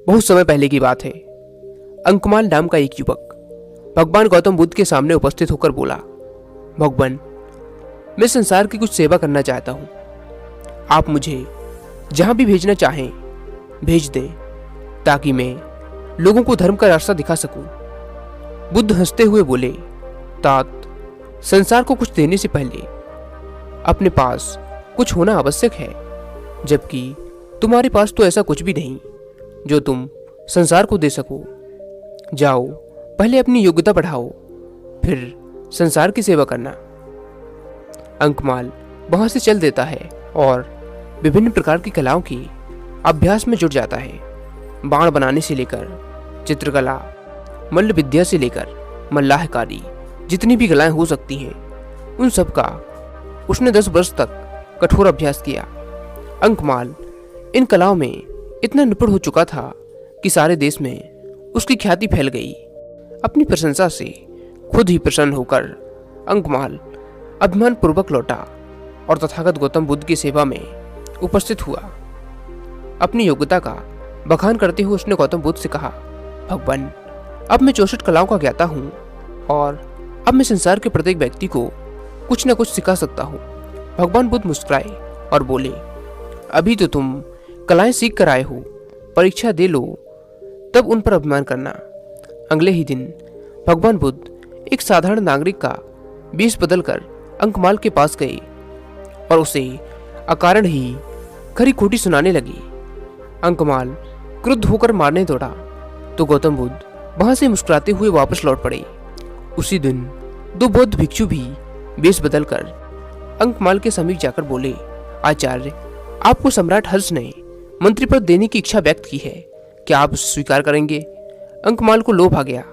बहुत समय पहले की बात है। अंकमाल नाम का एक युवक भगवान गौतम बुद्ध के सामने उपस्थित होकर बोला, भगवान, मैं संसार की कुछ सेवा करना चाहता हूं। आप मुझे जहां भी भेजना चाहें भेज दें, ताकि मैं लोगों को धर्म का रास्ता दिखा सकूं। बुद्ध हंसते हुए बोले, तात, संसार को कुछ देने से पहले अपने पास कुछ होना आवश्यक है, जबकि तुम्हारे पास तो ऐसा कुछ भी नहीं जो तुम संसार को दे सको। जाओ, पहले अपनी योग्यता बढ़ाओ, फिर संसार की सेवा करना। अंकमाल वहां से चल देता है और विभिन्न प्रकार की कलाओं की अभ्यास में जुट जाता है। बाण बनाने से लेकर चित्रकला, मल्ल विद्या से लेकर मल्लाहकारी, जितनी भी कलाएं हो सकती हैं, उन सब का उसने 10 वर्ष तक कठोर अभ्यास किया। अंकमाल इन कलाओं में इतना निपुण हो चुका था कि सारे देश में उसकी ख्याति फैल गई। अपनी प्रशंसा से खुद ही प्रसन्न होकर अंकमाल अभिमान पूर्वक लौटा और तथागत गौतम बुद्ध की सेवा में उपस्थित हुआ। अपनी योग्यता का बखान करते हुए उसने गौतम बुद्ध से कहा, भगवान, अब मैं 64 कलाओं का ज्ञाता हूँ और अब मैं संसार के प्रत्येक व्यक्ति को कुछ न कुछ सिखा सकता हूँ। भगवान बुद्ध मुस्कुराए और बोले, अभी तो तुम कलाएं सीख कर आए हो, परीक्षा दे लो, तब उन पर अभिमान करना। अगले ही दिन भगवान बुद्ध एक साधारण नागरिक का वेश बदलकर अंकमाल के पास गए और उसे अकारण ही खरी खोटी सुनाने लगी। अंकमाल क्रुद्ध होकर मारने दौड़ा तो गौतम बुद्ध वहां से मुस्कुराते हुए वापस लौट पड़े। उसी दिन 2 बौद्ध भिक्षु भी वेश बदलकर अंकमाल के समीप जाकर बोले, आचार्य, आपको सम्राट हर्ष ने मंत्री पद देने की इच्छा व्यक्त की है, क्या आप स्वीकार करेंगे? अंकमाल को लोभ आ गया।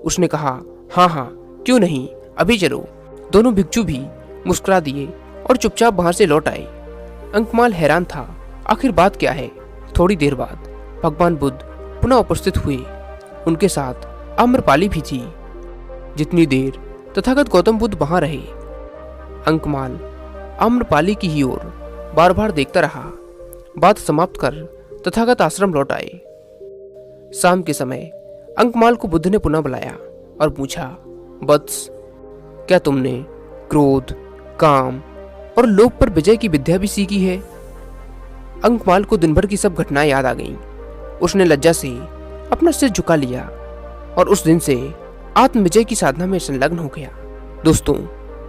उसने कहा, हाँ हाँ, क्यों नहीं, अभी चलो। दोनों भिक्षु भी मुस्कुरा दिए और चुपचाप वहां से लौट आए। अंकमाल हैरान था, आखिर बात क्या है। थोड़ी देर बाद भगवान बुद्ध पुनः उपस्थित हुए। उनके साथ आम्रपाली भी थी। जितनी देर तथागत गौतम बुद्ध वहां रहे, अंकमाल आम्रपाली की ही ओर बार बार देखता रहा। बात समाप्त कर तथागत आश्रम लौट आए। शाम के समय अंकमाल को बुद्ध ने पुनः बुलाया और पूछा, वत्स, क्या तुमने क्रोध, काम और लोभ पर विजय की विद्या भी सीखी है? अंकमाल को दिन भर की सब घटनाएं याद आ गईं। उसने लज्जा से अपना सिर झुका लिया और उस दिन से आत्मविजय की साधना में संलग्न हो गया। दोस्तों,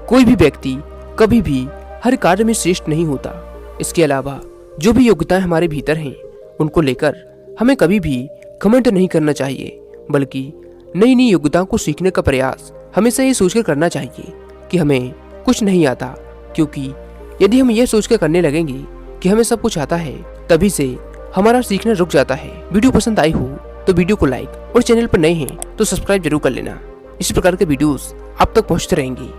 कोई भी व्यक्ति कभी भी हर कार्य में श्रेष्ठ नहीं होता। इसके अलावा जो भी योग्यताएं हमारे भीतर हैं, उनको लेकर हमें कभी भी घमंड नहीं करना चाहिए, बल्कि नई नई योग्यताओं को सीखने का प्रयास हमेशा ये सोचकर करना चाहिए कि हमें कुछ नहीं आता, क्योंकि यदि हम ये सोचकर करने लगेंगे कि हमें सब कुछ आता है, तभी से हमारा सीखना रुक जाता है। वीडियो पसंद आई हो तो वीडियो को लाइक और चैनल पर नए हैं तो सब्सक्राइब जरूर कर लेना। इसी प्रकार के वीडियोस आप तक पहुंचते रहेंगे।